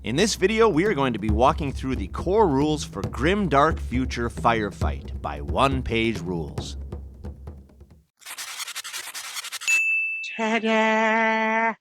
In this video, we are going to be walking through the core rules for Grimdark Future Firefight by one-page rules. Ta-da!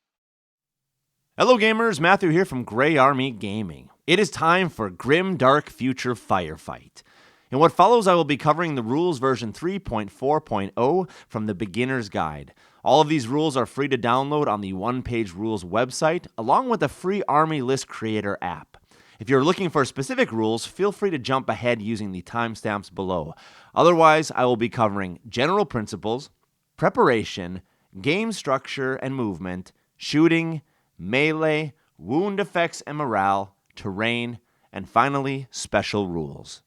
Hello gamers, Matthew here from Grey Army Gaming. It is time for Grimdark Future Firefight. In what follows, I will be covering the rules version 3.4.0 from the Beginner's Guide. All of these rules are free to download on the One Page Rules website, along with the free Army List Creator app. If you're looking for specific rules, feel free to jump ahead using the timestamps below. Otherwise, I will be covering general principles, preparation, game structure and movement, shooting, melee, wound effects and morale, terrain, and finally, special rules.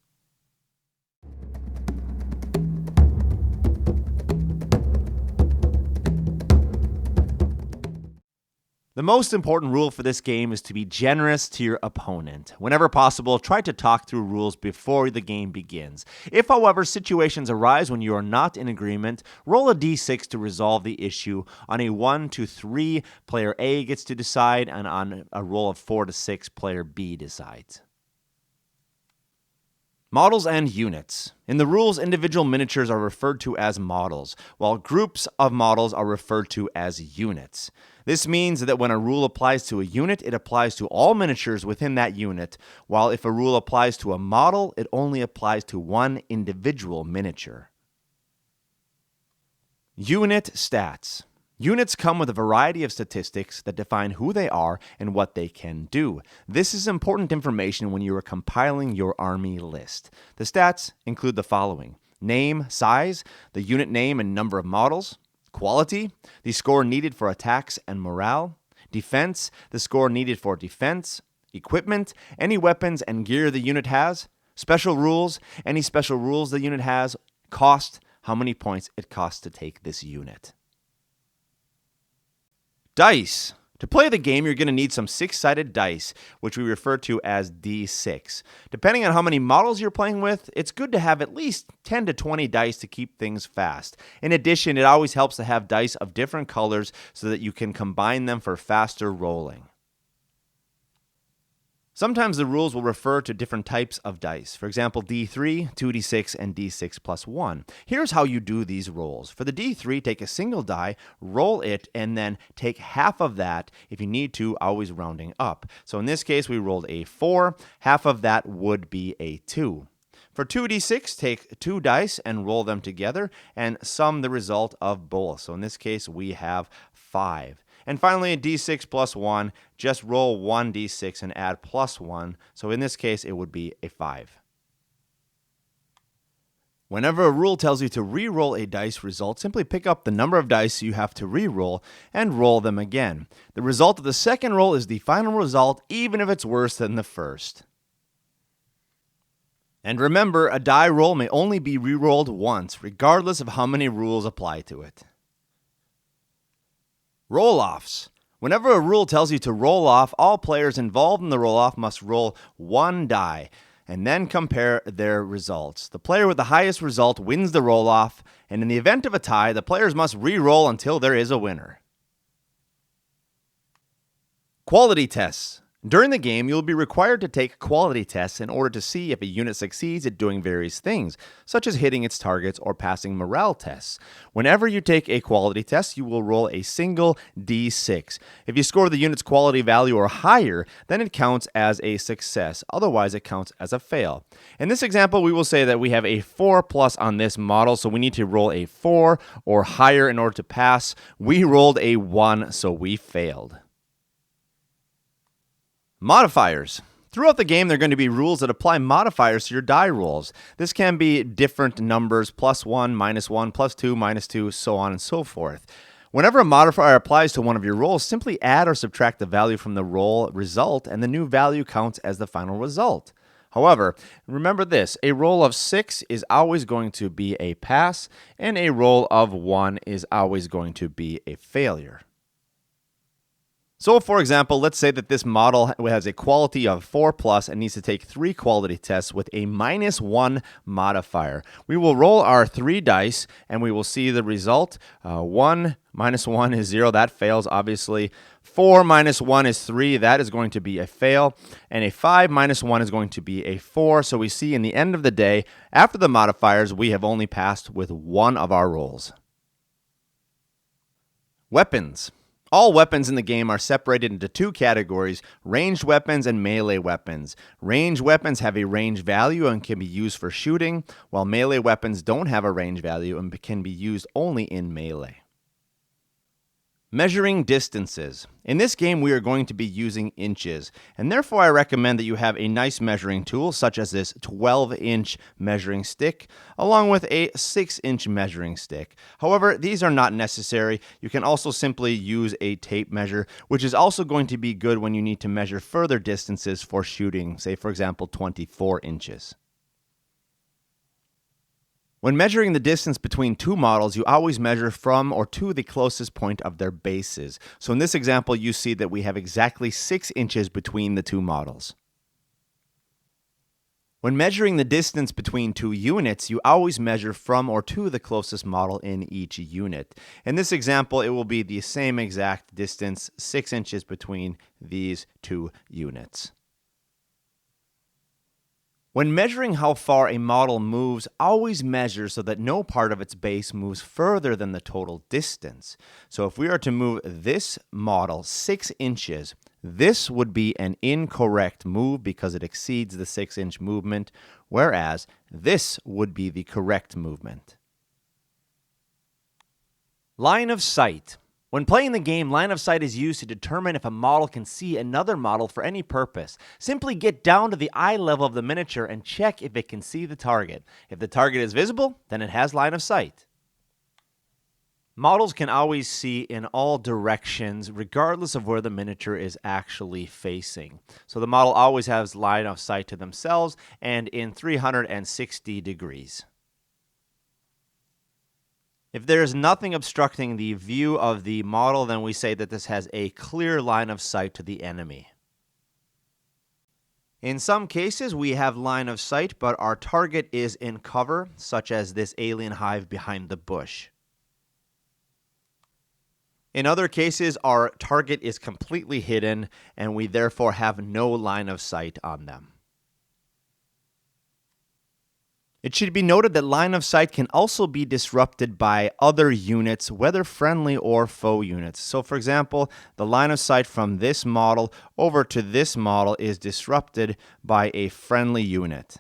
The most important rule for this game is to be generous to your opponent. Whenever possible, try to talk through rules before the game begins. If, however, situations arise when you are not in agreement, roll a d6 to resolve the issue. On a 1 to 3, player A gets to decide, and on a roll of 4 to 6, player B decides. Models and units. In the rules, individual miniatures are referred to as models, while groups of models are referred to as units. This means that when a rule applies to a unit, it applies to all miniatures within that unit, while if a rule applies to a model, it only applies to one individual miniature. Unit stats. Units come with a variety of statistics that define who they are and what they can do. This is important information when you are compiling your army list. The stats include the following: name, size, the unit name and number of models; quality, the score needed for attacks and morale; defense, the score needed for defense; equipment, any weapons and gear the unit has; special rules, any special rules the unit has; cost, how many points it costs to take this unit. Dice. To play the game, you're going to need some 6-sided dice, which we refer to as D6. Depending on how many models you're playing with, it's good to have at least 10 to 20 dice to keep things fast. In addition, it always helps to have dice of different colors so that you can combine them for faster rolling. Sometimes the rules will refer to different types of dice. For example, D3, 2d6, and d6 plus 1. Here's how you do these rolls. For the D3, take a single die, roll it, and then take half of that if you need to, always rounding up. So in this case, we rolled a 4. Half of that would be a 2. For 2d6, take 2 dice and roll them together and sum the result of both. So in this case, we have 5. And finally, a d6 plus 1, just roll 1 d6 and add plus 1. So in this case, it would be a 5. Whenever a rule tells you to re-roll a dice result, simply pick up the number of dice you have to re-roll and roll them again. The result of the second roll is the final result, even if it's worse than the first. And remember, a die roll may only be re-rolled once, regardless of how many rules apply to it. Roll-offs. Whenever a rule tells you to roll off, all players involved in the roll-off must roll 1 die and then compare their results. The player with the highest result wins the roll-off, and in the event of a tie, the players must re-roll until there is a winner. Quality tests. During the game, you'll be required to take quality tests in order to see if a unit succeeds at doing various things, such as hitting its targets or passing morale tests. Whenever you take a quality test, you will roll a single d6. If you score the unit's quality value or higher, then it counts as a success. Otherwise, it counts as a fail. In this example, we will say that we have a 4+ on this model, so we need to roll a 4 or higher in order to pass. We rolled a 1, so we failed. Modifiers. Throughout the game, there are going to be rules that apply modifiers to your die rolls. This can be different numbers, +1, -1, +2, -2, so on and so forth. Whenever a modifier applies to one of your rolls, simply add or subtract the value from the roll result, and the new value counts as the final result. However, remember this, a roll of 6 is always going to be a pass, and a roll of 1 is always going to be a failure. So, for example, let's say that this model has a quality of 4+ and needs to take 3 quality tests with a -1 modifier. We will roll our 3 dice, and we will see the result. 1 minus 1 is 0. That fails, obviously. 4 minus 1 is 3. That is going to be a fail. And a 5 minus 1 is going to be a 4. So we see in the end of the day, after the modifiers, we have only passed with one of our rolls. Weapons. All weapons in the game are separated into two categories, ranged weapons and melee weapons. Ranged weapons have a range value and can be used for shooting, while melee weapons don't have a range value and can be used only in melee. Measuring distances. In this game, we are going to be using inches, and therefore I recommend that you have a nice measuring tool, such as this 12-inch measuring stick, along with a 6-inch measuring stick. However, these are not necessary. You can also simply use a tape measure, which is also going to be good when you need to measure further distances for shooting, say for example 24 inches. When measuring the distance between two models, you always measure from or to the closest point of their bases. So in this example, you see that we have exactly 6 inches between the two models. When measuring the distance between two units, you always measure from or to the closest model in each unit. In this example, it will be the same exact distance, 6 inches between these two units. When measuring how far a model moves, always measure so that no part of its base moves further than the total distance. So if we are to move this model 6 inches, this would be an incorrect move because it exceeds the 6-inch movement, whereas this would be the correct movement. Line of sight. When playing the game, line of sight is used to determine if a model can see another model for any purpose. Simply get down to the eye level of the miniature and check if it can see the target. If the target is visible, then it has line of sight. Models can always see in all directions, regardless of where the miniature is actually facing. So the model always has line of sight to themselves and in 360 degrees. If there is nothing obstructing the view of the model, then we say that this has a clear line of sight to the enemy. In some cases, we have line of sight, but our target is in cover, such as this alien hive behind the bush. In other cases, our target is completely hidden, and we therefore have no line of sight on them. It should be noted that line of sight can also be disrupted by other units, whether friendly or foe units. So for example, the line of sight from this model over to this model is disrupted by a friendly unit.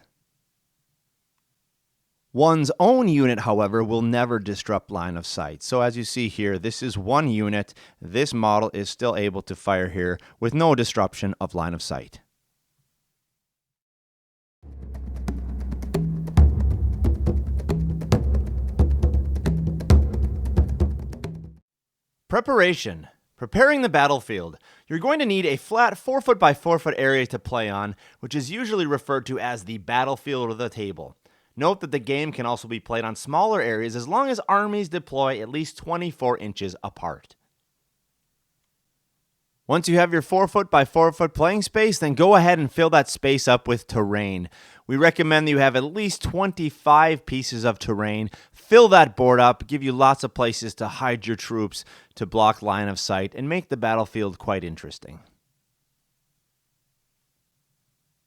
One's own unit, however, will never disrupt line of sight. So as you see here, this is one unit. This model is still able to fire here with no disruption of line of sight. Preparation. Preparing the battlefield. You're going to need a flat 4-foot by 4-foot area to play on, which is usually referred to as the battlefield or the table. Note that the game can also be played on smaller areas as long as armies deploy at least 24 inches apart. Once you have your 4-foot by 4-foot playing space, then go ahead and fill that space up with terrain. We recommend that you have at least 25 pieces of terrain. Fill that board up, give you lots of places to hide your troops, to block line of sight, and make the battlefield quite interesting.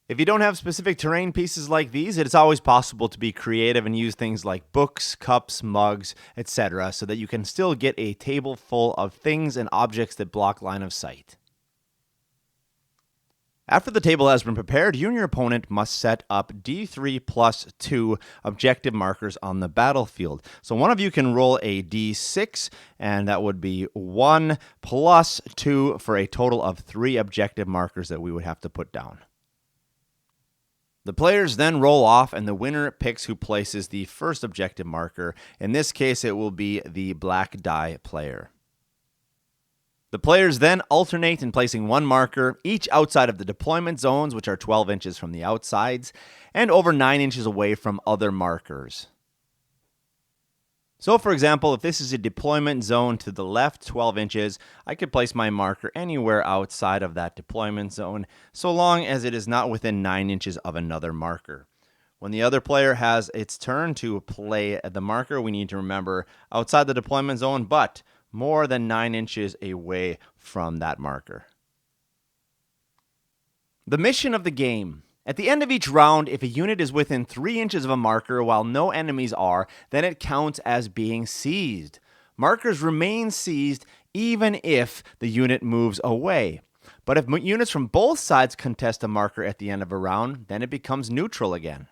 If you don't have specific terrain pieces like these, it is always possible to be creative and use things like books, cups, mugs, etc., so that you can still get a table full of things and objects that block line of sight. After the table has been prepared, you and your opponent must set up D3 plus 2 objective markers on the battlefield. So one of you can roll a D6, and that would be 1 plus 2 for a total of 3 objective markers that we would have to put down. The players then roll off, and the winner picks who places the first objective marker. In this case, it will be the black die player. The players then alternate in placing one marker, each outside of the deployment zones, which are 12 inches from the outsides, and over 9 inches away from other markers. So for example, if this is a deployment zone to the left 12 inches, I could place my marker anywhere outside of that deployment zone, so long as it is not within 9 inches of another marker. When the other player has its turn to play the marker, we need to remember outside the deployment zone, but more than 9 inches away from that marker. The mission of the game. At the end of each round, if a unit is within 3 inches of a marker while no enemies are, then it counts as being seized. Markers remain seized even if the unit moves away. But if units from both sides contest a marker at the end of a round, then it becomes neutral again.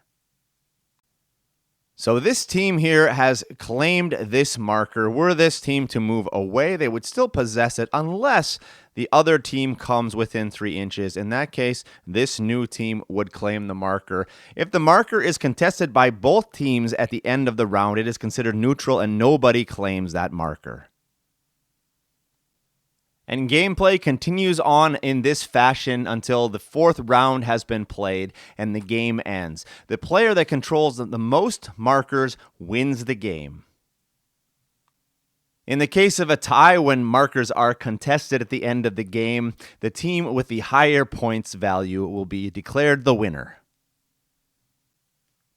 So this team here has claimed this marker. Were this team to move away, they would still possess it unless the other team comes within 3 inches. In that case, this new team would claim the marker. If the marker is contested by both teams at the end of the round, it is considered neutral and nobody claims that marker. And gameplay continues on in this fashion until the 4th round has been played and the game ends. The player that controls the most markers wins the game. In the case of a tie, when markers are contested at the end of the game, the team with the higher points value will be declared the winner.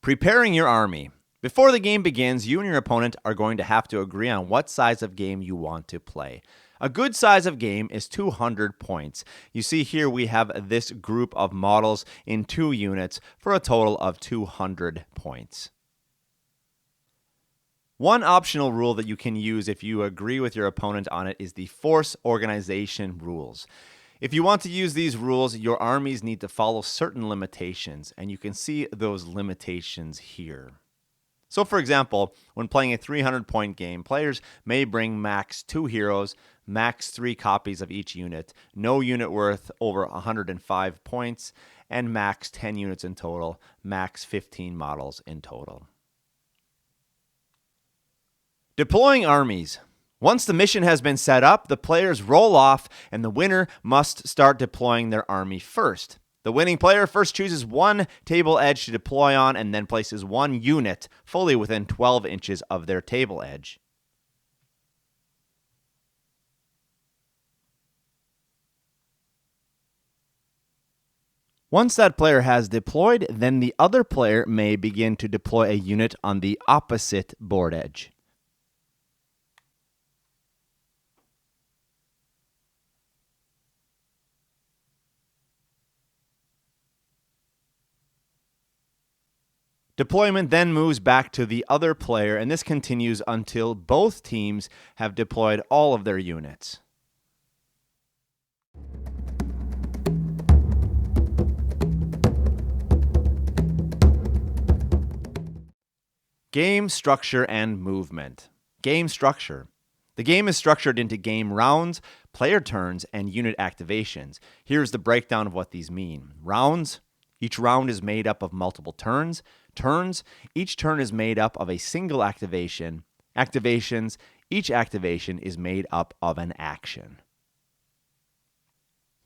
Preparing your army. Before the game begins, you and your opponent are going to have to agree on what size of game you want to play. A good size of game is 200 points. You see here we have this group of models in 2 units for a total of 200 points. One optional rule that you can use if you agree with your opponent on it is the force organization rules. If you want to use these rules, your armies need to follow certain limitations, and you can see those limitations here. So for example, when playing a 300-point game, players may bring max 2 heroes, max 3 copies of each unit, no unit worth over 105 points, and max 10 units in total, max 15 models in total. Deploying armies. Once the mission has been set up, the players roll off and the winner must start deploying their army first. The winning player first chooses one table edge to deploy on and then places one unit fully within 12 inches of their table edge. Once that player has deployed, then the other player may begin to deploy a unit on the opposite board edge. Deployment then moves back to the other player, and this continues until both teams have deployed all of their units. Game structure and movement. Game structure. The game is structured into game rounds, player turns, and unit activations. Here's the breakdown of what these mean. Rounds. Each round is made up of multiple turns. Turns. Each turn is made up of a single activation. Activations. Each activation is made up of an action.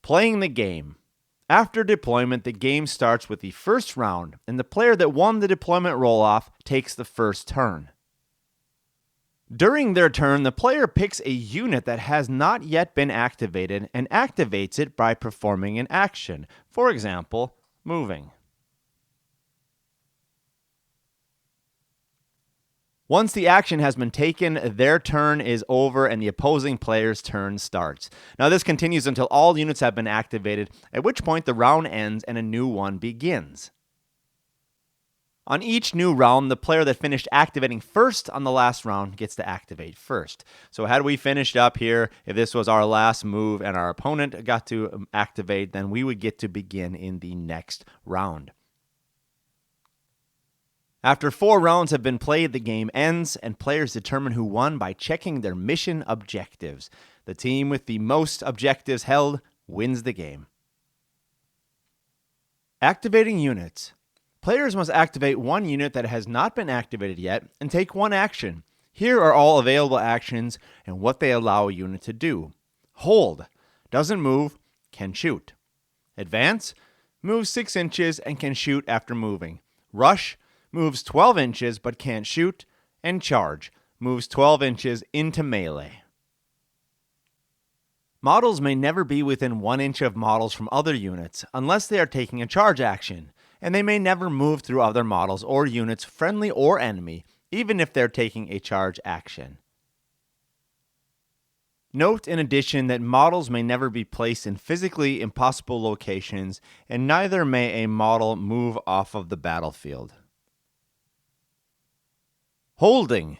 Playing the game. After deployment, the game starts with the first round, and the player that won the deployment roll-off takes the first turn. During their turn, the player picks a unit that has not yet been activated and activates it by performing an action. For example, moving. Once the action has been taken, their turn is over and the opposing player's turn starts. Now this continues until all units have been activated, at which point the round ends and a new one begins. On each new round, the player that finished activating first on the last round gets to activate first. So had we finished up here, if this was our last move and our opponent got to activate, then we would get to begin in the next round. After 4 rounds have been played, the game ends, and players determine who won by checking their mission objectives. The team with the most objectives held wins the game. Activating units. Players must activate one unit that has not been activated yet and take one action. Here are all available actions and what they allow a unit to do. Hold. Doesn't move, can shoot. Advance. Moves 6 inches and can shoot after moving. Rush. Moves 12 inches but can't shoot, and charge, moves 12 inches into melee. Models may never be within 1 inch of models from other units unless they are taking a charge action, and they may never move through other models or units, friendly or enemy, even if they're taking a charge action. Note in addition that models may never be placed in physically impossible locations, and neither may a model move off of the battlefield. Holding.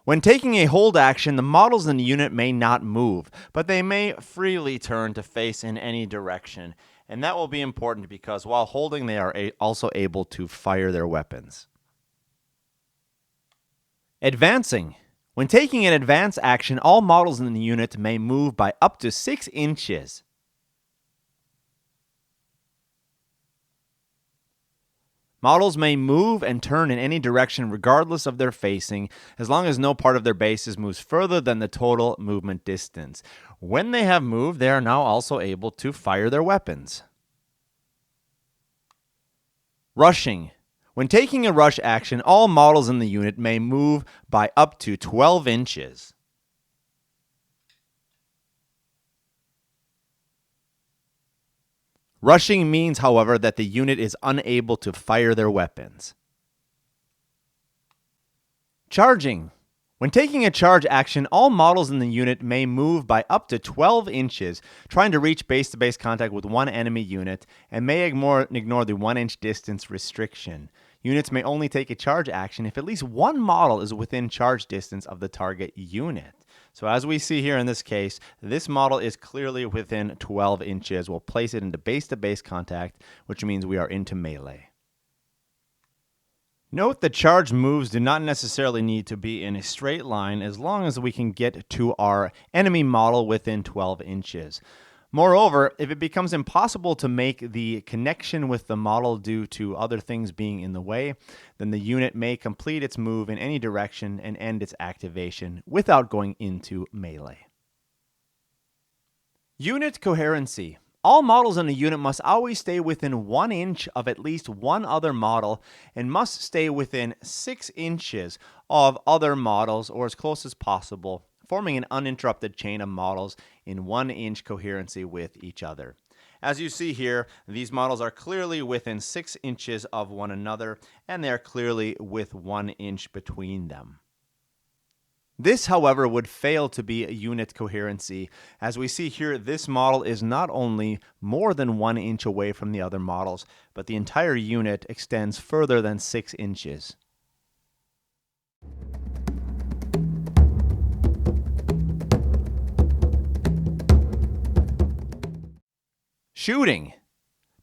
When taking a hold action, the models in the unit may not move, but they may freely turn to face in any direction. And that will be important because while holding, they are also able to fire their weapons. Advancing. When taking an advance action, all models in the unit may move by up to 6 inches. Models may move and turn in any direction regardless of their facing, as long as no part of their bases moves further than the total movement distance. When they have moved, they are now also able to fire their weapons. Rushing. When taking a rush action, all models in the unit may move by up to 12 inches. Rushing means, however, that the unit is unable to fire their weapons. Charging. When taking a charge action, all models in the unit may move by up to 12 inches, trying to reach base-to-base contact with one enemy unit, and may ignore the 1-inch distance restriction. Units may only take a charge action if at least one model is within charge distance of the target unit. So as we see here in this case, this model is clearly within 12 inches. We'll place it into base-to-base contact, which means we are into melee. Note that charge moves do not necessarily need to be in a straight line as long as we can get to our enemy model within 12 inches. Moreover, if it becomes impossible to make the connection with the model due to other things being in the way, then the unit may complete its move in any direction and end its activation without going into melee. Unit coherency. All models in a unit must always stay within 1 inch of at least one other model and must stay within 6 inches of other models or as close as possible, forming an uninterrupted chain of models in 1 inch coherency with each other. As you see here, these models are clearly within 6 inches of one another, and they are clearly with 1 inch between them. This, however, would fail to be a unit coherency. As we see here, this model is not only more than 1 inch away from the other models, but the entire unit extends further than 6 inches. Shooting.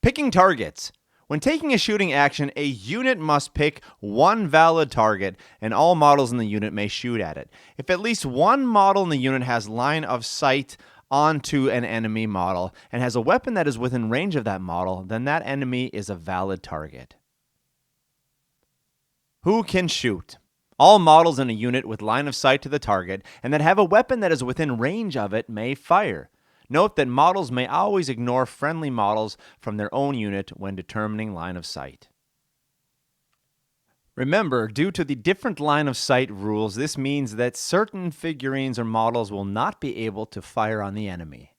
Picking targets. When taking a shooting action, a unit must pick one valid target, and all models in the unit may shoot at it. If at least one model in the unit has line of sight onto an enemy model and has a weapon that is within range of that model, then that enemy is a valid target. Who can shoot? All models in a unit with line of sight to the target and that have a weapon that is within range of it may fire. Note that models may always ignore friendly models from their own unit when determining line of sight. Remember, due to the different line of sight rules, this means that certain figurines or models will not be able to fire on the enemy.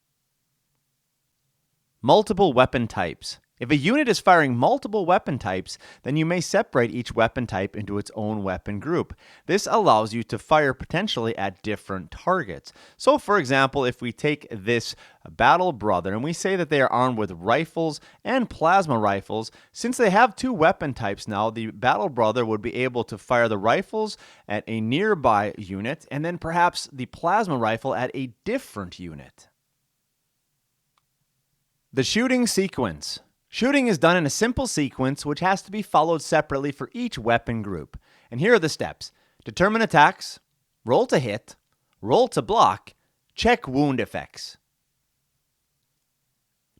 Multiple weapon types. If a unit is firing multiple weapon types, then you may separate each weapon type into its own weapon group. This allows you to fire potentially at different targets. So for example, if we take this Battle Brother and we say that they are armed with rifles and plasma rifles, since they have two weapon types now, the Battle Brother would be able to fire the rifles at a nearby unit and then perhaps the plasma rifle at a different unit. The shooting sequence. Shooting is done in a simple sequence which has to be followed separately for each weapon group. And here are the steps. Determine attacks, roll to hit, roll to block, check wound effects.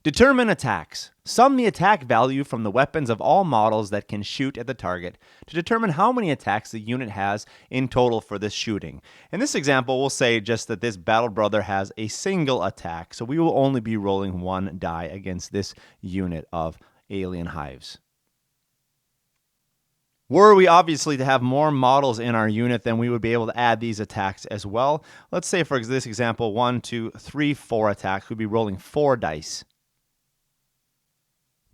Determine attacks. Sum the attack value from the weapons of all models that can shoot at the target to determine how many attacks the unit has in total for this shooting. In this example, we'll say just that this Battle Brother has a single attack, so we will only be rolling one die against this unit of alien hives. Were we obviously to have more models in our unit, then we would be able to add these attacks as well. Let's say for this example, 1, 2, 3, 4 attacks. We'd be rolling 4 dice.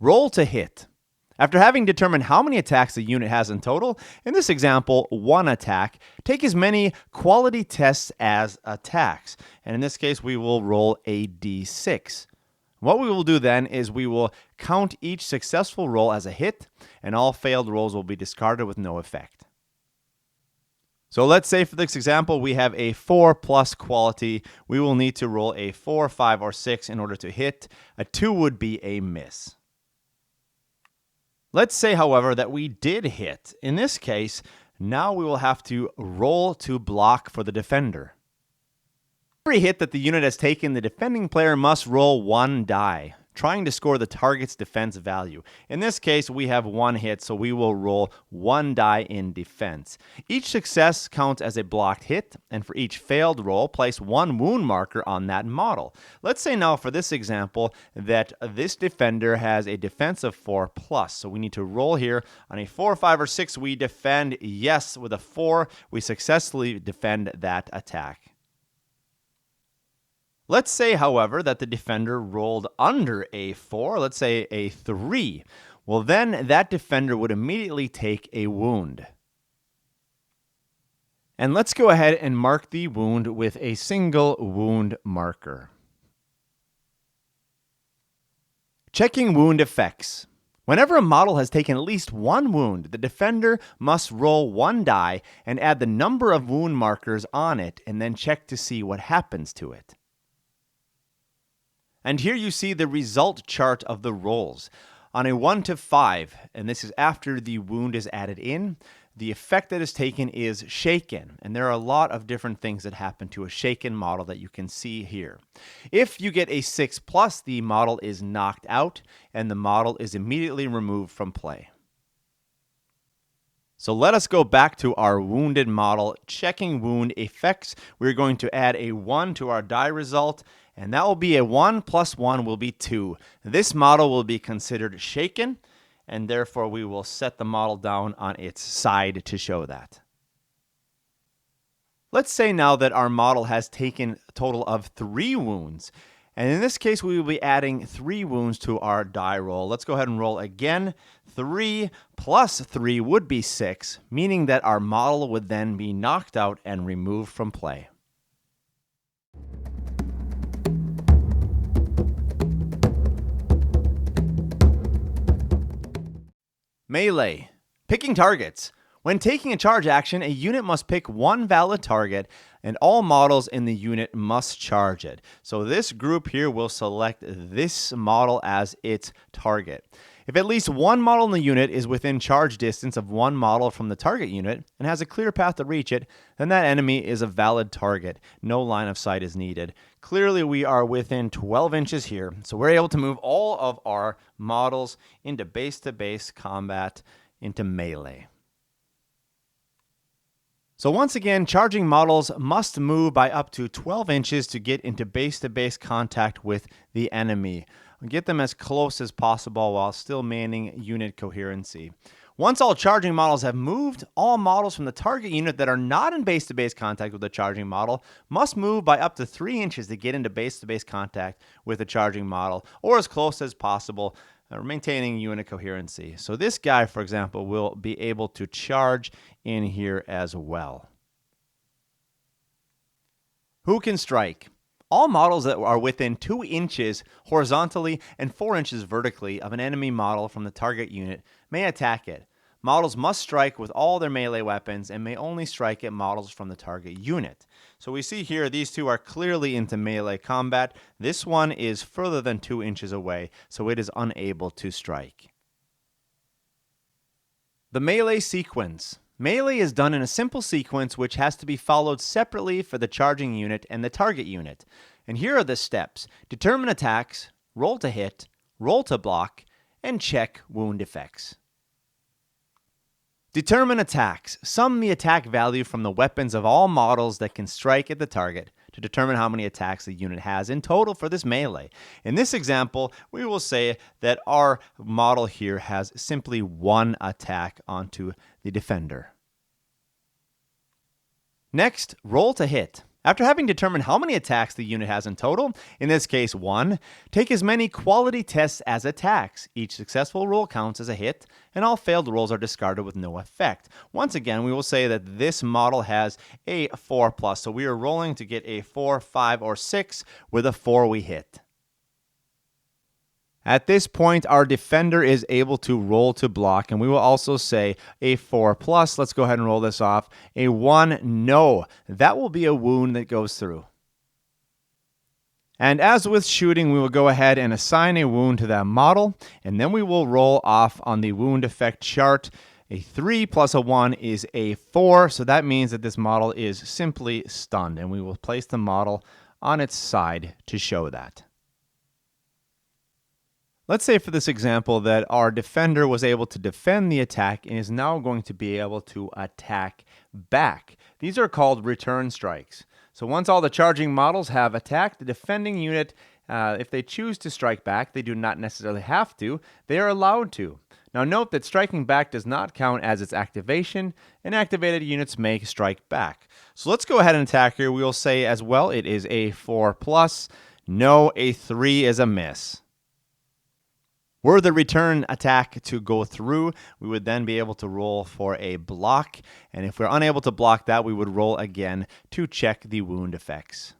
Roll to hit. After having determined how many attacks the unit has in total, in this example, 1 attack, take as many quality tests as attacks. And in this case, we will roll a d6. What we will do then is we will count each successful roll as a hit, and all failed rolls will be discarded with no effect. So let's say for this example, we have a 4 plus quality. We will need to roll a 4, 5, or 6 in order to hit. A 2 would be a miss. Let's say, however, that we did hit. In this case, now we will have to roll to block for the defender. Every hit that the unit has taken, the defending player must roll 1 die, trying to score the target's defense value. In this case, we have 1 hit, so we will roll 1 die in defense. Each success counts as a blocked hit, and for each failed roll, place 1 wound marker on that model. Let's say now for this example that this defender has a defense of 4 plus, so we need to roll here. On a 4, 5, or 6, we defend. Yes, with a 4, we successfully defend that attack. Let's say, however, that the defender rolled under a 4, let's say a 3. Well, then that defender would immediately take a wound. And let's go ahead and mark the wound with a single wound marker. Checking wound effects. Whenever a model has taken at least 1 wound, the defender must roll 1 die and add the number of wound markers on it, and then check to see what happens to it. And here you see the result chart of the rolls. On a 1 to 5, and this is after the wound is added in, the effect that is taken is shaken. And there are a lot of different things that happen to a shaken model that you can see here. If you get a 6 plus, the model is knocked out, and the model is immediately removed from play. So let us go back to our wounded model. Checking wound effects, we're going to add a 1 to our die result, and that will be a 1 plus 1 will be 2. This model will be considered shaken, and therefore we will set the model down on its side to show that. Let's say now that our model has taken a total of 3 wounds. And in this case, we will be adding 3 wounds to our die roll. Let's go ahead and roll again. 3 plus 3 would be 6, meaning that our model would then be knocked out and removed from play. Melee. Picking targets. When taking a charge action, a unit must pick 1 valid target, and all models in the unit must charge it. So this group here will select this model as its target. If at least 1 model in the unit is within charge distance of 1 model from the target unit and has a clear path to reach it, then that enemy is a valid target. No line of sight is needed. Clearly, we are within 12 inches here, so we're able to move all of our models into base-to-base combat, into melee. So once again, charging models must move by up to 12 inches to get into base-to-base contact with the enemy. Get them as close as possible while still maintaining unit coherency. Once all charging models have moved, all models from the target unit that are not in base-to-base contact with the charging model must move by up to 3 inches to get into base-to-base contact with the charging model, or as close as possible, maintaining unit coherency. So this guy, for example, will be able to charge in here as well. Who can strike? All models that are within 2 inches horizontally and 4 inches vertically of an enemy model from the target unit may attack it. Models must strike with all their melee weapons and may only strike at models from the target unit. So we see here these two are clearly into melee combat. This one is further than 2 inches away, so it is unable to strike. The melee sequence. Melee is done in a simple sequence which has to be followed separately for the charging unit and the target unit. And here are the steps. Determine attacks, roll to hit, roll to block, and check wound effects. Determine attacks. Sum the attack value from the weapons of all models that can strike at the target to determine how many attacks the unit has in total for this melee. In this example, we will say that our model here has simply 1 attack onto the defender. Next, roll to hit. After having determined how many attacks the unit has in total, in this case 1, take as many quality tests as attacks. Each successful roll counts as a hit, and all failed rolls are discarded with no effect. Once again, we will say that this model has a 4+, so we are rolling to get a 4, 5, or 6. With a 4 we hit. At this point, our defender is able to roll to block, and we will also say a 4+. Let's go ahead and roll this off. A 1, no. That will be a wound that goes through. And as with shooting, we will go ahead and assign a wound to that model, and then we will roll off on the wound effect chart. A 3 plus a 1 is a 4, so that means that this model is simply stunned, and we will place the model on its side to show that. Let's say for this example that our defender was able to defend the attack and is now going to be able to attack back. These are called return strikes. So once all the charging models have attacked, the defending unit, if they choose to strike back, they do not necessarily have to, they are allowed to. Now note that striking back does not count as its activation, and activated units may strike back. So let's go ahead and attack here. We will say as well it is a 4+. No, a 3 is a miss. Were the return attack to go through, we would then be able to roll for a block, and if we're unable to block that, we would roll again to check the wound effects.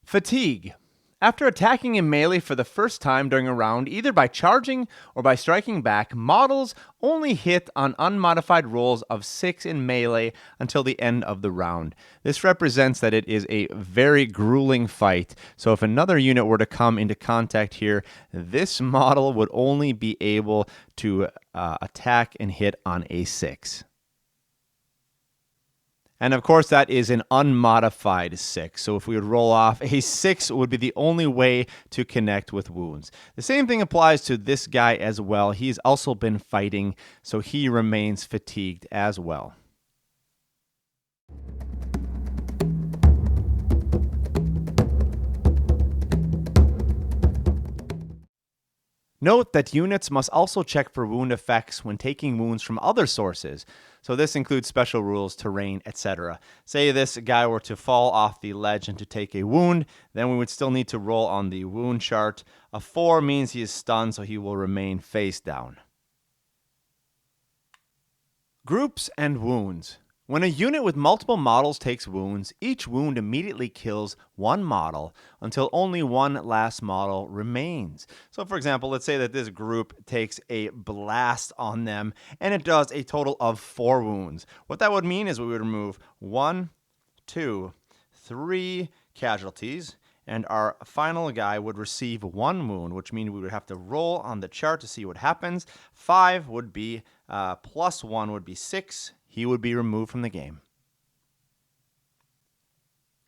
Fatigue. After attacking in melee for the first time during a round, either by charging or by striking back, models only hit on unmodified rolls of 6 in melee until the end of the round. This represents that it is a very grueling fight, so if another unit were to come into contact here, this model would only be able to attack and hit on a 6. And of course, that is an unmodified 6. So if we would roll off, a 6 would be the only way to connect with wounds. The same thing applies to this guy as well. He's also been fighting, so he remains fatigued as well. Note that units must also check for wound effects when taking wounds from other sources. So this includes special rules, terrain, etc. Say this guy were to fall off the ledge and to take a wound, then we would still need to roll on the wound chart. A 4 means he is stunned, so he will remain face down. Groups and wounds. When a unit with multiple models takes wounds, each wound immediately kills one model until only one last model remains. So for example, let's say that this group takes a blast on them and it does a total of 4 wounds. What that would mean is we would remove 1, 2, 3 casualties, and our final guy would receive 1 wound, which means we would have to roll on the chart to see what happens. 5 would be plus 1 would be 6. He would be removed from the game.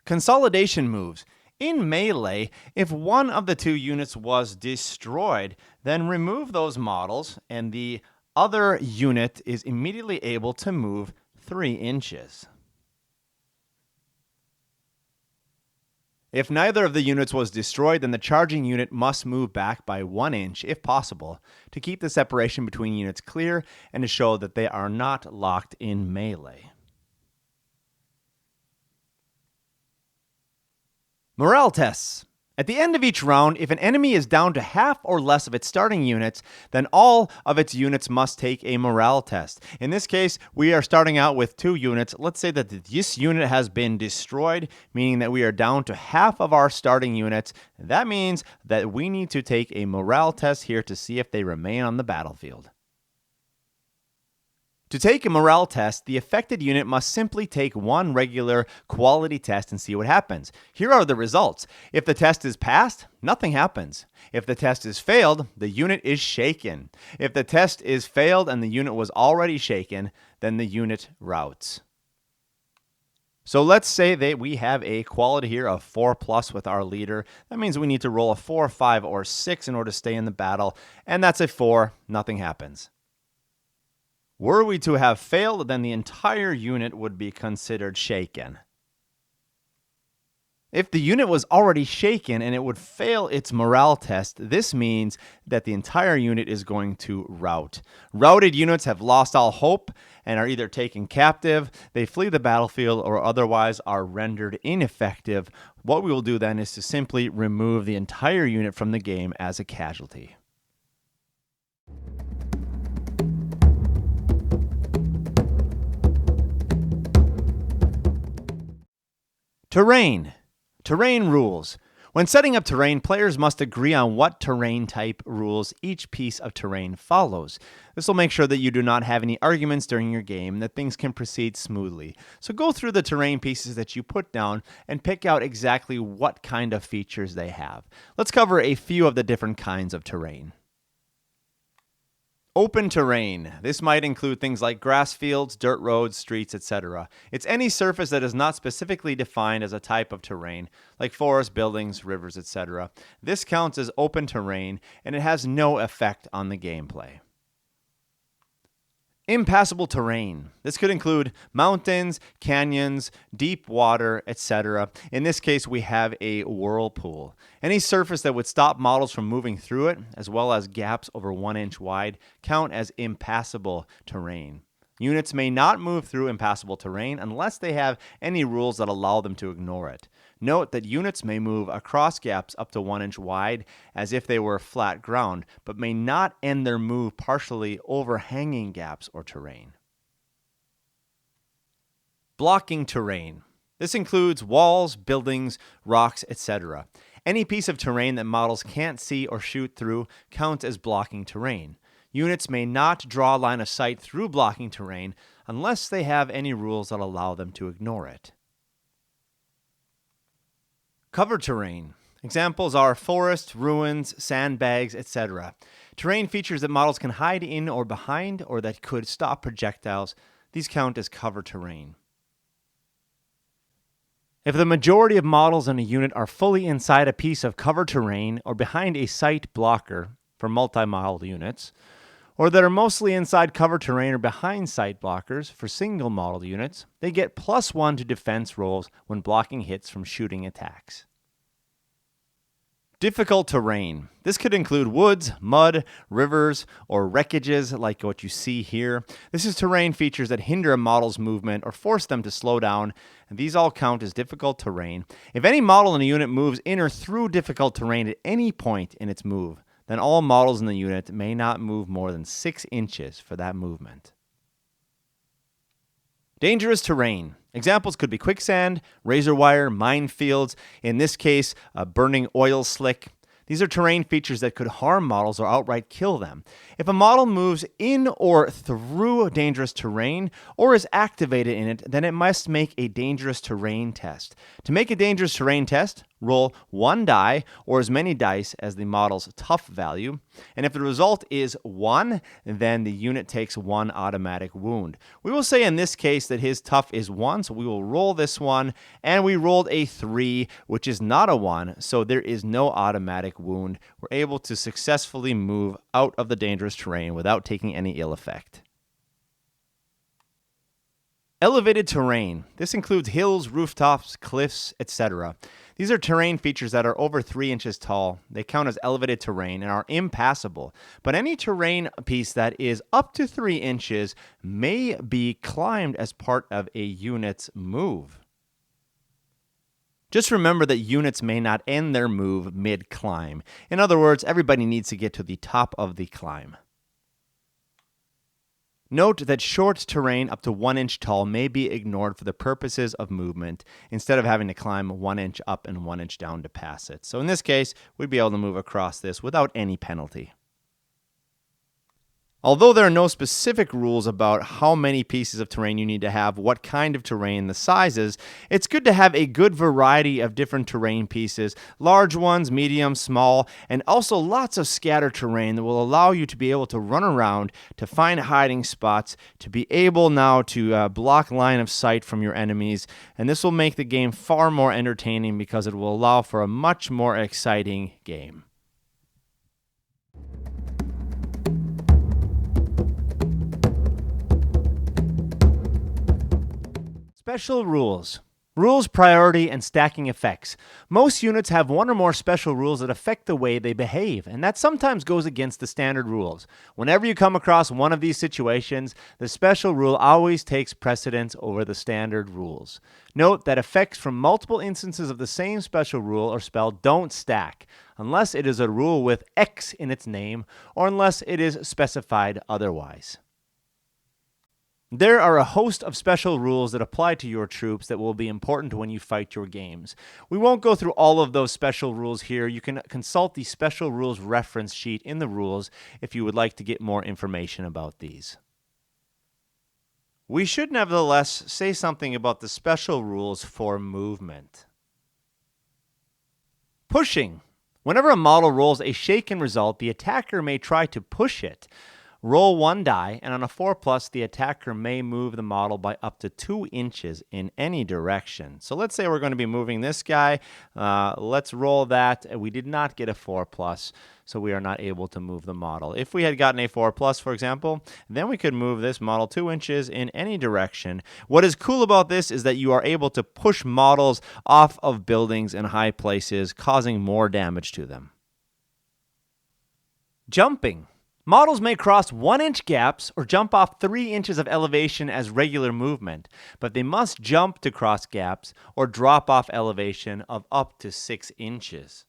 Consolidation moves. In melee, if one of the 2 units was destroyed, then remove those models and the other unit is immediately able to move 3 inches. If neither of the units was destroyed, then the charging unit must move back by 1 inch, if possible, to keep the separation between units clear and to show that they are not locked in melee. Morale tests. At the end of each round, if an enemy is down to half or less of its starting units, then all of its units must take a morale test. In this case, we are starting out with 2 units. Let's say that this unit has been destroyed, meaning that we are down to half of our starting units. That means that we need to take a morale test here to see if they remain on the battlefield. To take a morale test, the affected unit must simply take 1 regular quality test and see what happens. Here are the results. If the test is passed, nothing happens. If the test is failed, the unit is shaken. If the test is failed and the unit was already shaken, then the unit routs. So let's say that we have a quality here of 4+ with our leader. That means we need to roll a 4, 5, or 6 in order to stay in the battle, and that's a 4. Nothing happens. Were we to have failed, then the entire unit would be considered shaken. If the unit was already shaken and it would fail its morale test, this means that the entire unit is going to rout. Routed units have lost all hope and are either taken captive, they flee the battlefield, or otherwise are rendered ineffective. What we will do then is to simply remove the entire unit from the game as a casualty. Terrain. Terrain rules. When setting up terrain, players must agree on what terrain type rules each piece of terrain follows. This will make sure that you do not have any arguments during your game and that things can proceed smoothly. So go through the terrain pieces that you put down and pick out exactly what kind of features they have. Let's cover a few of the different kinds of terrain. Open terrain. This might include things like grass fields, dirt roads, streets, etc. It's any surface that is not specifically defined as a type of terrain, like forests, buildings, rivers, etc. This counts as open terrain, and it has no effect on the gameplay. Impassable terrain. This could include mountains, canyons, deep water, etc. In this case, we have a whirlpool. Any surface that would stop models from moving through it, as well as gaps over 1 inch wide, count as impassable terrain. Units may not move through impassable terrain unless they have any rules that allow them to ignore it. Note that units may move across gaps up to 1 inch wide as if they were flat ground, but may not end their move partially overhanging gaps or terrain. Blocking terrain. This includes walls, buildings, rocks, etc. Any piece of terrain that models can't see or shoot through counts as blocking terrain. Units may not draw line of sight through blocking terrain unless they have any rules that allow them to ignore it. Cover terrain. Examples are forests, ruins, sandbags, etc. Terrain features that models can hide in or behind or that could stop projectiles. These count as cover terrain. If the majority of models in a unit are fully inside a piece of cover terrain or behind a sight blocker for multi-model units, or that are mostly inside cover terrain or behind sight blockers for single model units, they get +1 to defense rolls when blocking hits from shooting attacks. Difficult terrain. This could include woods, mud, rivers, or wreckages like what you see here. This is terrain features that hinder a model's movement or force them to slow down, and these all count as difficult terrain. If any model in a unit moves in or through difficult terrain at any point in its move, then all models in the unit may not move more than 6 inches for that movement. Dangerous terrain. Examples could be quicksand, razor wire, minefields, in this case, a burning oil slick. These are terrain features that could harm models or outright kill them. If a model moves in or through dangerous terrain or is activated in it, then it must make a dangerous terrain test. To make a dangerous terrain test, roll 1 die or as many dice as the model's tough value. And if the result is 1, then the unit takes 1 automatic wound. We will say in this case that his tough is 1, so we will roll this one, and we rolled a 3, which is not a 1, so there is no automatic wound. We're able to successfully move out of the dangerous terrain without taking any ill effect. Elevated terrain. This includes hills, rooftops, cliffs, etc. These are terrain features that are over 3 inches tall. They count as elevated terrain and are impassable. But any terrain piece that is up to 3 inches may be climbed as part of a unit's move. Just remember that units may not end their move mid-climb. In other words, everybody needs to get to the top of the climb. Note that short terrain up to 1 inch tall may be ignored for the purposes of movement instead of having to climb 1 inch up and 1 inch down to pass it. So in this case, we'd be able to move across this without any penalty. Although there are no specific rules about how many pieces of terrain you need to have, what kind of terrain, the sizes, it's good to have a good variety of different terrain pieces, large ones, medium, small, and also lots of scattered terrain that will allow you to be able to run around, to find hiding spots, to be able now to block line of sight from your enemies, and this will make the game far more entertaining because it will allow for a much more exciting game. Special rules. Rules, priority, and stacking effects. Most units have one or more special rules that affect the way they behave, and that sometimes goes against the standard rules. Whenever you come across one of these situations, the special rule always takes precedence over the standard rules. Note that effects from multiple instances of the same special rule or spell don't stack, unless it is a rule with X in its name, or unless it is specified otherwise. There are a host of special rules that apply to your troops that will be important when you fight your games. We won't go through all of those special rules here. You can consult the special rules reference sheet in the rules if you would like to get more information about these. We should nevertheless say something about the special rules for movement. Pushing. Whenever a model rolls a shaken result, the attacker may try to push it. Roll one die, and on a 4+, the attacker may move the model by up to 2 inches in any direction. So let's say we're going to be moving this guy. Let's roll that. We did not get a 4+, so we are not able to move the model. If we had gotten a 4+, for example, then we could move this model 2 inches in any direction. What is cool about this is that you are able to push models off of buildings in high places, causing more damage to them. Jumping. Models may cross 1-inch gaps or jump off 3 inches of elevation as regular movement, but they must jump to cross gaps or drop off elevation of up to 6 inches.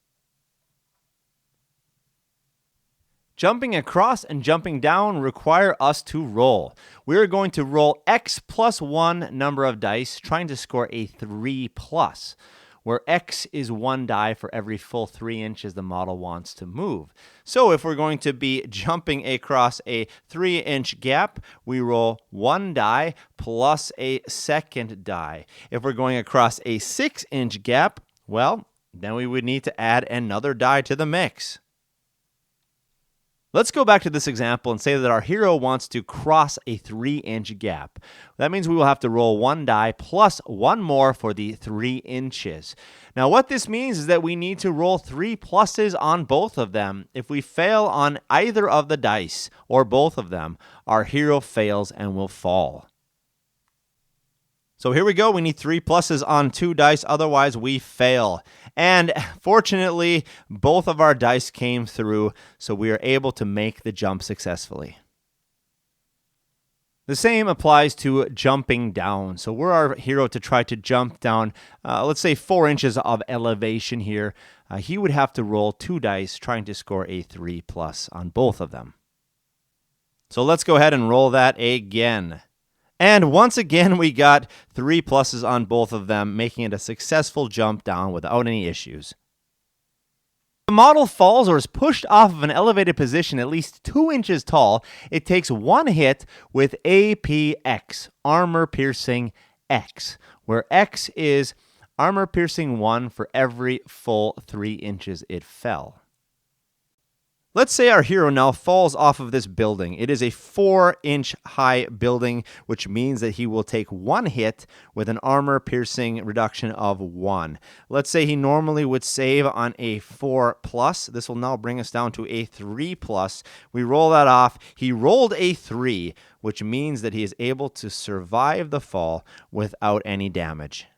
Jumping across and jumping down require us to roll. We are going to roll X plus 1 number of dice, trying to score a 3+, where X is 1 die for every full 3 inches the model wants to move. So if we're going to be jumping across a 3-inch gap, we roll 1 die plus a second die. If we're going across a 6-inch gap, well, then we would need to add another die to the mix. Let's go back to this example and say that our hero wants to cross a 3-inch gap. That means we will have to roll 1 die plus 1 more for the 3 inches. Now what this means is that we need to roll 3 pluses on both of them. If we fail on either of the dice or both of them, our hero fails and will fall. So here we go. We need 3 pluses on 2 dice, otherwise we fail. And fortunately, both of our dice came through, so we are able to make the jump successfully. The same applies to jumping down. So we're our hero to try to jump down, let's say 4 inches of elevation here. He would have to roll 2 dice, trying to score a 3+ on both of them. So let's go ahead and roll that again. And once again, we got 3 pluses on both of them, making it a successful jump down without any issues. If the model falls or is pushed off of an elevated position at least 2 inches tall, it takes 1 hit with APX, Armor Piercing X, where X is Armor Piercing 1 for every full 3 inches it fell. Let's say our hero now falls off of this building. It is a 4-inch high building, which means that he will take 1 hit with an armor piercing reduction of 1. Let's say he normally would save on a 4+. This will now bring us down to a 3+. We roll that off. He rolled a 3, which means that he is able to survive the fall without any damage.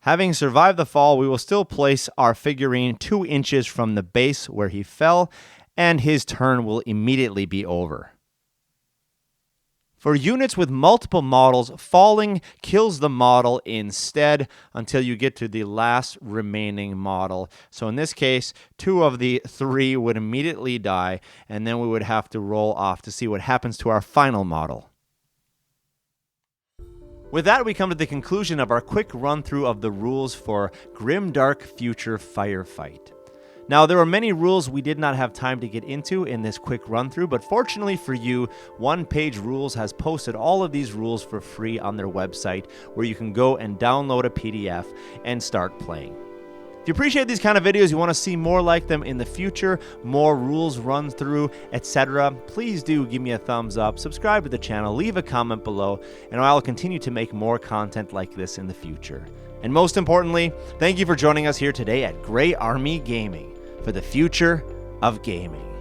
Having survived the fall, we will still place our figurine 2 inches from the base where he fell, and his turn will immediately be over. For units with multiple models, falling kills the model instead until you get to the last remaining model. So in this case, 2 of the 3 would immediately die, and then we would have to roll off to see what happens to our final model. With that, we come to the conclusion of our quick run-through of the rules for Grimdark Future Firefight. Now, there were many rules we did not have time to get into in this quick run-through, but fortunately for you, One Page Rules has posted all of these rules for free on their website, where you can go and download a PDF and start playing. If you appreciate these kind of videos, you want to see more like them in the future, more rules run through, etc., please do give me a thumbs up, subscribe to the channel, leave a comment below, and I'll continue to make more content like this in the future. And most importantly, thank you for joining us here today at Grey Army Gaming for the future of gaming.